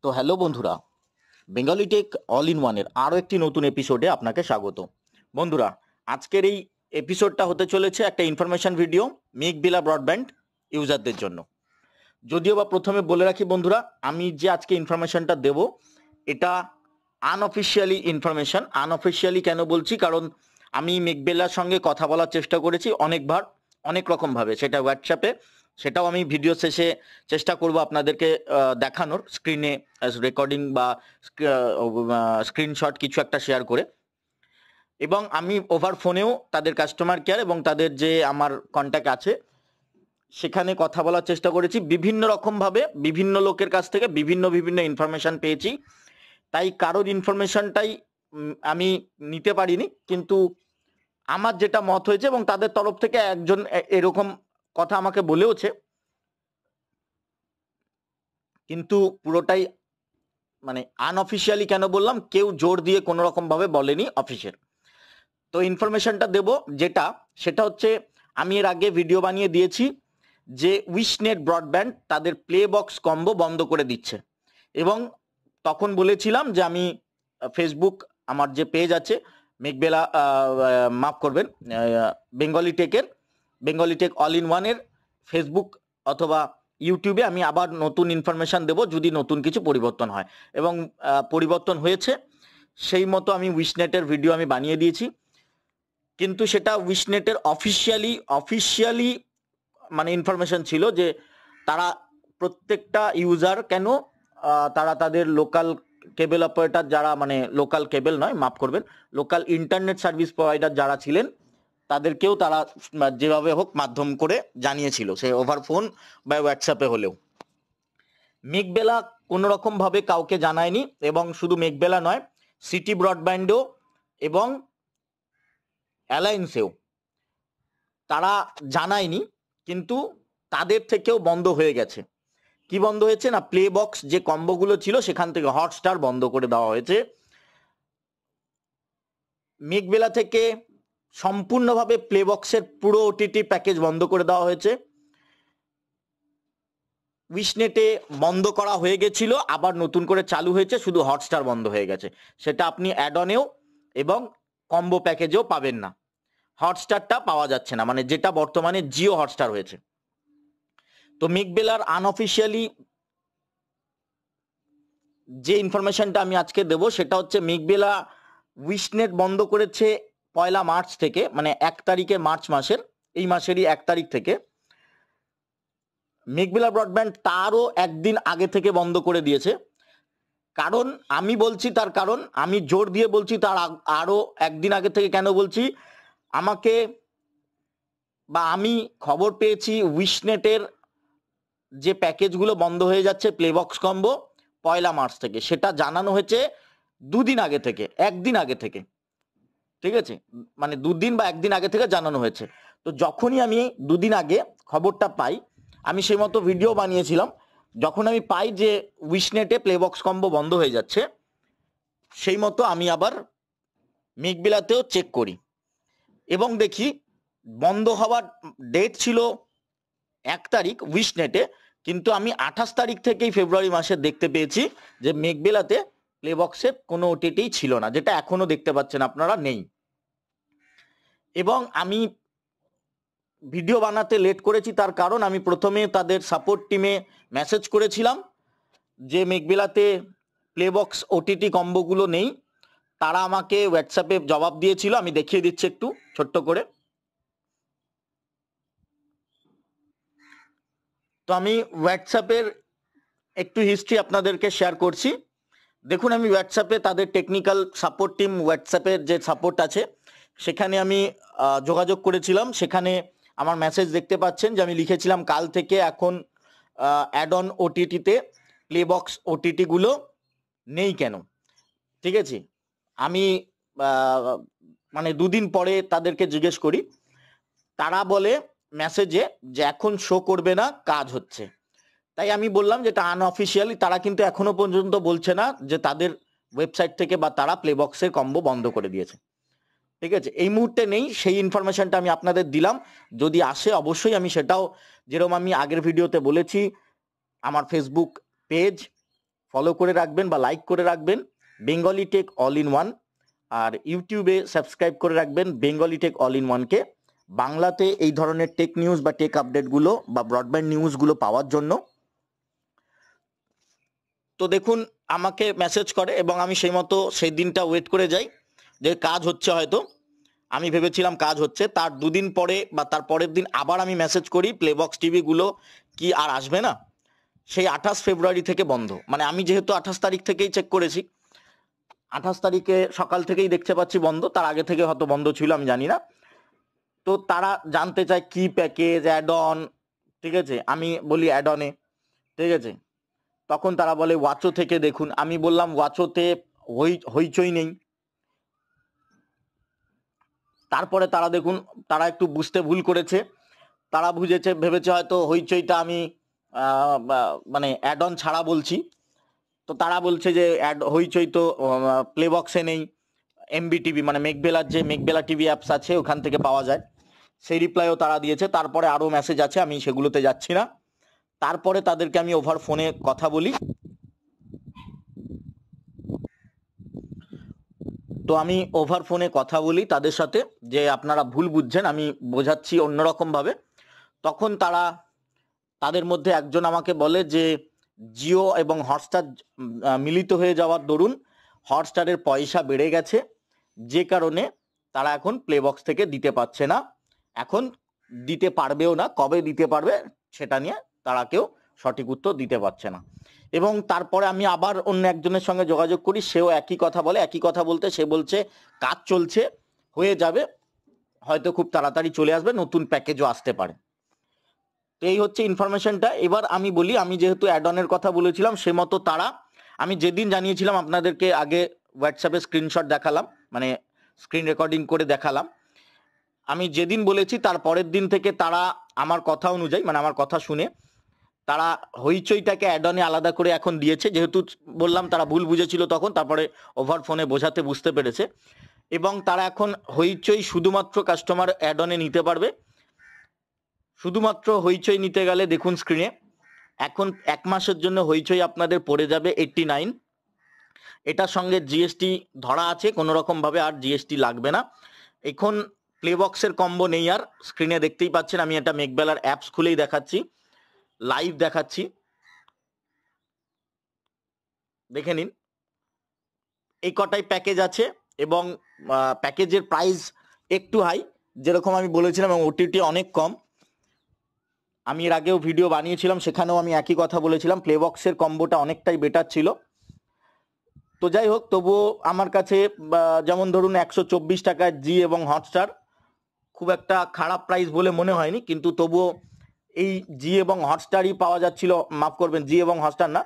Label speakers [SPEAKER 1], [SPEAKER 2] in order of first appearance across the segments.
[SPEAKER 1] তো হ্যালো বন্ধুরা, Bengali tech all in ওয়ানের আরও একটি নতুন এপিসোডে আপনাকে স্বাগত। বন্ধুরা, আজকের এই এপিসোডটা হতে চলেছে একটা ইনফরমেশন ভিডিও মেঘবিলা ব্রডব্যান্ড ইউজারদের জন্য। যদিও বা প্রথমে বলে রাখি বন্ধুরা, আমি যে আজকে ইনফরমেশনটা দেব এটা আনঅফিসিয়ালি ইনফরমেশন। আনঅফিসিয়ালি কেন বলছি, কারণ আমি মেঘবেলার সঙ্গে কথা বলার চেষ্টা করেছি অনেকবার, অনেক রকমভাবে, সেটা হোয়াটসঅ্যাপে, সেটাও আমি ভিডিও শেষে চেষ্টা করব আপনাদেরকে দেখানোর, স্ক্রিনে রেকর্ডিং বা স্ক্রিনশট কিছু একটা শেয়ার করে। এবং আমি ওভার ফোনেও তাদের কাস্টমার কেয়ার এবং তাদের যে আমার কন্ট্যাক্ট আছে সেখানে কথা বলার চেষ্টা করেছি বিভিন্ন রকমভাবে, বিভিন্ন লোকের কাছ থেকে বিভিন্ন বিভিন্ন ইনফরমেশান পেয়েছি। তাই কারোর ইনফরমেশনটাই আমি নিতে পারিনি, কিন্তু আমার যেটা মত হয়েছে এবং তাদের তরফ থেকে একজন এরকম কথা আমাকে বলেওছে, কিন্তু পুরোটাই মানে আনঅফিসিয়ালি। কেন বললাম, কেউ জোর দিয়ে কোনো রকমভাবে বলেনি অফিসের। তো ইনফরমেশনটা দেব যেটা, সেটা হচ্ছে আমি এর আগে ভিডিও বানিয়ে দিয়েছি যে উইশনেট ব্রডব্যান্ড তাদের প্লে বক্স কম্বো বন্ধ করে দিচ্ছে। এবং তখন বলেছিলাম যে আমি ফেসবুক, আমার যে পেজ আছে মেঘবেলা, মাফ করবেন, বেঙ্গলি টেক অল ইন ওয়ানের ফেসবুক অথবা ইউটিউবে আমি আবার নতুন ইনফরমেশান দেব যদি নতুন কিছু পরিবর্তন হয়। এবং পরিবর্তন হয়েছে, সেই মতো আমি উইশনেটের ভিডিও আমি বানিয়ে দিয়েছি। কিন্তু সেটা উইশনেটের অফিসিয়ালি মানে ইনফরমেশন ছিল যে তারা প্রত্যেকটা ইউজার কেন, তারা তাদের লোকাল কেবল অপারেটর যারা, মানে লোকাল কেবল নয়, মাফ করবেন, লোকাল ইন্টারনেট সার্ভিস প্রোভাইডার যারা ছিলেন তাদেরকেও তারা যেভাবে হোক মাধ্যম করে জানিয়েছিল, সে ওভার ফোন বা হোয়াটসঅ্যাপে হলেও। মেঘবেলা কোনো রকমভাবে কাউকে জানায়নি, এবং শুধু মেঘবেলা নয়, সিটি ব্রডব্যান্ডও এবং অ্যালায়েন্সেও তারা জানায়নি, কিন্তু তাদের থেকেও বন্ধ হয়ে গেছে। কি বন্ধ হয়েছে না, প্লে বক্স যে কম্বোগুলো ছিল সেখান থেকে হটস্টার বন্ধ করে দেওয়া হয়েছে। মেঘবেলা থেকে সম্পূর্ণভাবে প্লে বক্সের পুরো ওটিটি প্যাকেজ বন্ধ করে দেওয়া হয়েছে। উইশনেটে বন্ধ করা হয়ে গেছিল, আবার নতুন করে চালু হয়েছে, শুধু হটস্টার বন্ধ হয়ে গেছে। সেটা আপনি অ্যাড অনেও এবং কম্বো প্যাকেজেও পাবেন না। হটস্টারটা পাওয়া যাচ্ছে না, মানে যেটা বর্তমানে জিও হটস্টার হয়েছে। তো মেঘবেলার আনঅফিসিয়ালি যে ইনফরমেশনটা আমি আজকে দেব সেটা হচ্ছে মেঘবেলা উইশনেট বন্ধ করেছে 1 মার্চ থেকে, মানে 1 তারিখে মার্চ মাসের, এই মাসেরই 1 তারিখ থেকে। মেঘবেলা ব্রডব্যান্ড তারও একদিন আগে থেকে বন্ধ করে দিয়েছে। কারণ আমি বলছি, তার কারণ আমি জোর দিয়ে বলছি তার আরও একদিন আগে থেকে। কেন বলছি, আমাকে বা আমি খবর পেয়েছি উইশনেটের যে প্যাকেজগুলো বন্ধ হয়ে যাচ্ছে প্লেবক্স কম্বো 1 মার্চ থেকে, সেটা জানানো হয়েছে 2 দিন আগে থেকে, 1 দিন আগে থেকে, ঠিক আছে, মানে 2 দিন বা 1 দিন আগে থেকে জানানো হয়েছে। তো যখনই আমি 2 দিন আগে খবরটা পাই, আমি সেই মতো ভিডিও বানিয়েছিলাম। যখন আমি পাই যে উইশনেটে প্লেবক্স কম্বো বন্ধ হয়ে যাচ্ছে, সেই মতো আমি আবার মেঘবিলাতেও চেক করি এবং দেখি বন্ধ হওয়ার ডেট ছিল 1 তারিখ উইশনেটে, কিন্তু আমি 28 তারিখ থেকেই ফেব্রুয়ারি মাসে দেখতে পেয়েছি যে মেঘবেলাতে প্লেবক্সের কোনো ওটিটি ছিল না, যেটা এখনো দেখতে পাচ্ছেন আপনারা, নেই। এবং আমি ভিডিও বানাতে লেট করেছি, তার কারণ আমি প্রথমে তাদের সাপোর্ট টিমে মেসেজ করেছিলাম যে মেঘবেলাতে প্লেবক্স ওটিটি কম্বোগুলো নেই। তারা আমাকে হোয়াটসঅ্যাপে জবাব দিয়েছিল, আমি দেখিয়ে দিচ্ছি একটু ছোট্ট করে। তো আমি হোয়াটসঅ্যাপের একটু হিস্ট্রি আপনাদেরকে শেয়ার করছি। দেখুন, আমি হোয়াটসঅ্যাপে তাদের টেকনিক্যাল সাপোর্ট টিম, হোয়াটসঅ্যাপের যে সাপোর্ট আছে সেখানে আমি যোগাযোগ করেছিলাম। সেখানে আমার মেসেজ দেখতে পাচ্ছেন যে আমি লিখেছিলাম কাল থেকে এখন অ্যাড অন ওটিটিতে প্লেবক্স ওটিটিগুলো নেই কেন, ঠিক আছে। আমি মানে 2 দিন পরে তাদেরকে জিজ্ঞেস করি, তারা বলে মেসেজে যে এখন শো করবে না, কাজ হচ্ছে। তাই আমি বললাম যে এটা আনঅফিসিয়ালি, তারা কিন্তু এখনো পর্যন্ত বলছে না যে তাদের ওয়েবসাইট থেকে বা তারা প্লেবক্সের কম্বো বন্ধ করে দিয়েছে, ঠিক আছে। এই মুহূর্তে নেই, সেই ইনফরমেশনটা আমি আপনাদের দিলাম। যদি আসে অবশ্যই আমি সেটাও, যেরকম আমি আগের ভিডিওতে বলেছি, আমার ফেসবুক পেজ ফলো করে রাখবেন বা লাইক করে রাখবেন Bengali tech all in one, আর ইউটিউবে সাবস্ক্রাইব করে রাখবেন বেঙ্গলি টেক অল ইন ওয়ানকে। বাংলাতে এই ধরনের টেক নিউজ বা টেক আপডেটগুলো বা ব্রডব্যান্ড নিউজগুলো পাওয়ার জন্য। তো দেখুন, আমাকে মেসেজ করে এবং আমি সেই মতো সেই দিনটা ওয়েট করে যাই যে কাজ হচ্ছে, হয়তো আমি ভেবেছিলাম কাজ হচ্ছে। তার দুদিন পরে বা তার পরের দিন আবার আমি মেসেজ করি প্লেবক্স টিভিগুলো কি আর আসবে না। সেই 28 ফেব্রুয়ারি থেকে বন্ধ। মানে আমি যেহেতু 28 তারিখ থেকেই চেক করেছি, 28 তারিখে সকাল থেকেই দেখতে পাচ্ছি বন্ধ, তার আগে থেকে হয়তো বন্ধ ছিল, আমি জানি না। তো তারা জানতে চায় কি প্যাকেজ, অ্যাড অন, ঠিক আছে, আমি বলি অ্যাড অনে, ঠিক আছে। তখন তারা বলে ওয়াচো থেকে দেখুন, আমি বললাম ওয়াচোতে হইচই নেই। তারপরে তারা দেখুন, তারা একটু বুঝতে ভুল করেছে, তারা ভেবেছে হয়তো হইচইটা আমি মানে অ্যাড অন ছাড়া বলছি। তো তারা বলছে যে হইচই তো প্লেবক্সে নেই, এমবিটিভি মানে মেঘবেলার যে মেঘবেলা টিভি অ্যাপস আছে ওখান থেকে পাওয়া যায়, সেই রিপ্লাইও তারা দিয়েছে। তারপরে আরও মেসেজ আছে, আমি সেগুলোতে যাচ্ছি না। তারপরে তাদেরকে আমি ওভার ফোনে কথা বলি। তো আমি ওভার ফোনে কথা বলি তাদের সাথে যে আপনারা ভুল বুঝছেন, আমি বোঝাচ্ছি অন্যরকমভাবে। তখন তাদের মধ্যে একজন আমাকে বলে যে জিও এবং হটস্টার মিলিত হয়ে যাওয়ার দরুন হটস্টারের পয়সা বেড়ে গেছে, যে কারণে তারা এখন প্লেবক্স থেকে দিতে পারছে না, এখন দিতে পারবেও না, কবে দিতে পারবে সেটা নিয়ে তারা কেউ সঠিক উত্তর দিতে পারছে না। এবং তারপরে আমি আবার অন্য একজনের সঙ্গে যোগাযোগ করি, সেও একই কথা বলে। একই কথা বলতে সে বলছে কাজ চলছে, হয়ে যাবে, হয়তো খুব তাড়াতাড়ি চলে আসবে, নতুন প্যাকেজও আসতে পারে। তো এই হচ্ছে ইনফরমেশনটা। এবার আমি বলি, আমি যেহেতু অ্যাড অনের কথা বলেছিলাম, সে মতো তারা, আমি যেদিন জানিয়েছিলাম আপনাদেরকে আগে হোয়াটসঅ্যাপে স্ক্রিনশট দেখালাম, মানে স্ক্রিন রেকর্ডিং করে দেখালাম। আমি যেদিন বলেছি তার পরের দিন থেকে তারা আমার কথা অনুযায়ী, মানে আমার কথা শুনে তারা হইচইটাকে অ্যাড অনে আলাদা করে এখন দিয়েছে। যেহেতু বললাম তারা ভুল বুঝেছিল তখন, তারপরে ওভার ফোনে বোঝাতে বুঝতে পেরেছে, এবং তারা এখন হইচই শুধুমাত্র কাস্টমার অ্যাড অনে নিতে পারবে। শুধুমাত্র হইচই নিতে গেলে দেখুন স্ক্রিনে, এখন 1 মাসের জন্য হইচই আপনাদের পড়ে যাবে 89। এটার সঙ্গে জিএসটি ধরা আছে, কোনো রকম ভাবে আর জিএসটি লাগবে না। এখন প্লেবক্সের কম্বো নেই আর। স্ক্রিনে দেখতেই পাচ্ছেন, আমি এটা মেঘবেলার অ্যাপস খুলেই দেখাচ্ছি, লাইভ দেখাচ্ছি, দেখে নিন। এই কটাই প্যাকেজ আছে এবং প্যাকেজের প্রাইস একটু হাই, যেরকম আমি বলেছিলাম, এবং ওটিটি অনেক কম। আমি এর আগেও ভিডিও বানিয়েছিলাম, সেখানেও আমি একই কথা বলেছিলাম, প্লেবক্সের কম্বোটা অনেকটাই বেটার ছিল। তো যাই হোক, তবুও আমার কাছে যেমন ধরুন 124 টাকায় জি এবং হটস্টার খুব একটা খারাপ প্রাইস বলে মনে হয়নি, কিন্তু তবুও এই জি এবং হটস্টারই পাওয়া যাচ্ছিল, মাফ করবেন, জি এবং হটস্টার না,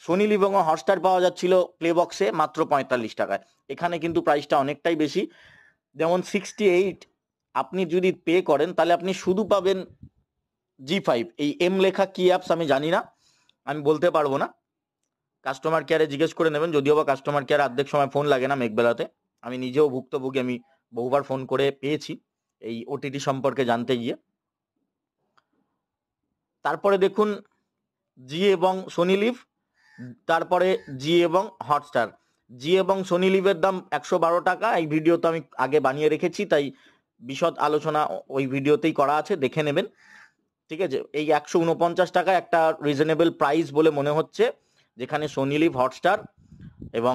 [SPEAKER 1] সোনি লিভ এবং হটস্টার পাওয়া যাচ্ছিল প্লেবক্সে মাত্র 45 টাকায়। এখানে কিন্তু প্রাইসটা অনেকটাই বেশি। যেমন 68 আপনি যদি পে করেন, তাহলে আপনি শুধু পাবেন জি5। এই এম লেখা কি অ্যাপস আমি জানি না, আমি বলতে পারবো না, কাস্টমার কেয়ারে জিজ্ঞেস করে নেবেন। যদিও বা কাস্টমার কেয়ার অর্ধেক সময় ফোন লাগে না মেঘবেলাতে, আমি নিজেও ভুক্তভোগী, আমি বহুবার ফোন করে পেয়েছি এই ওটিটি সম্পর্কে জানতে গিয়ে। তারপরে দেখুন জি এবং সোনি লিভ, তারপরে জি এবং হটস্টার। জি এবং সোনি লিভের দাম 112 টাকা। এই ভিডিও তো আমি আগে বানিয়ে রেখেছি, তাই বিশদ আলোচনা ওই ভিডিওতেই করা আছে, দেখে নেবেন, ঠিক আছে। এই 149 টাকা একটা রিজনেবল প্রাইস বলে মনে হচ্ছে, যেখানে সোনি লিভ, হটস্টার এবং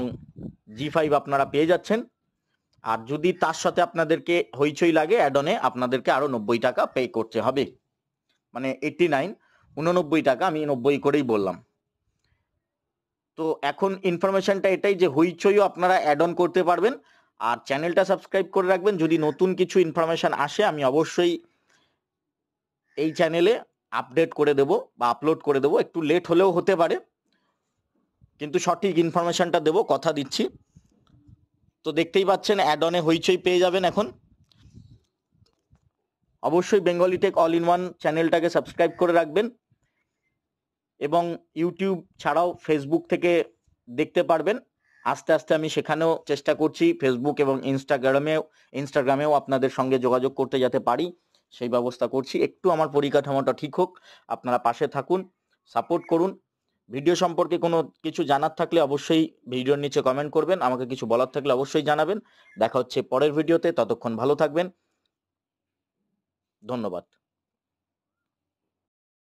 [SPEAKER 1] জি5 আপনারা পেয়ে যাচ্ছেন। আর যদি তার সাথে আপনাদেরকে হইচই লাগে অ্যাড অনে, আপনাদেরকে আরো 90 টাকা পে করতে হবে, মানে 89, 89 টাকা, আমি 90 করেই বললাম। তো এখন ইনফরমেশনটা এটাই যে হইচইও আপনারা অ্যাড অন করতে পারবেন। আর চ্যানেলটা সাবস্ক্রাইব করে রাখবেন, যদি নতুন কিছু ইনফরমেশন আসে আমি অবশ্যই এই চ্যানেলে আপডেট করে দেব বা আপলোড করে দেব। একটু লেট হলেও হতে পারে, কিন্তু সঠিক ইনফরমেশনটা দেব, কথা দিচ্ছি। তো দেখতেই পাচ্ছেন অ্যাড অনে হইচই পেয়ে যাবেন এখন। অবশ্যই Bengali tech all in one চ্যানেলটাকে সাবস্ক্রাইব করে রাখবেন, এবং ইউটিউব ছাড়াও ফেসবুক থেকে দেখতে পারবেন। আস্তে আস্তে আমি সেখানেও চেষ্টা করছি, ফেসবুক এবং ইনস্টাগ্রামেও আপনাদের সঙ্গে যোগাযোগ করতে যাতে পারি সেই ব্যবস্থা করছি। একটু আমার পরিকাঠামোটা ঠিক হোক, আপনারা পাশে থাকুন, সাপোর্ট করুন, ভিডিও সম্পর্কে কোনো কিছু জানার থাকলে অবশ্যই ভিডিওর নিচে কমেন্ট করবেন, আমাকে কিছু বলার থাকলে অবশ্যই জানাবেন। দেখা হচ্ছে পরের ভিডিওতে, ততক্ষণ ভালো থাকবেন, ধন্যবাদ।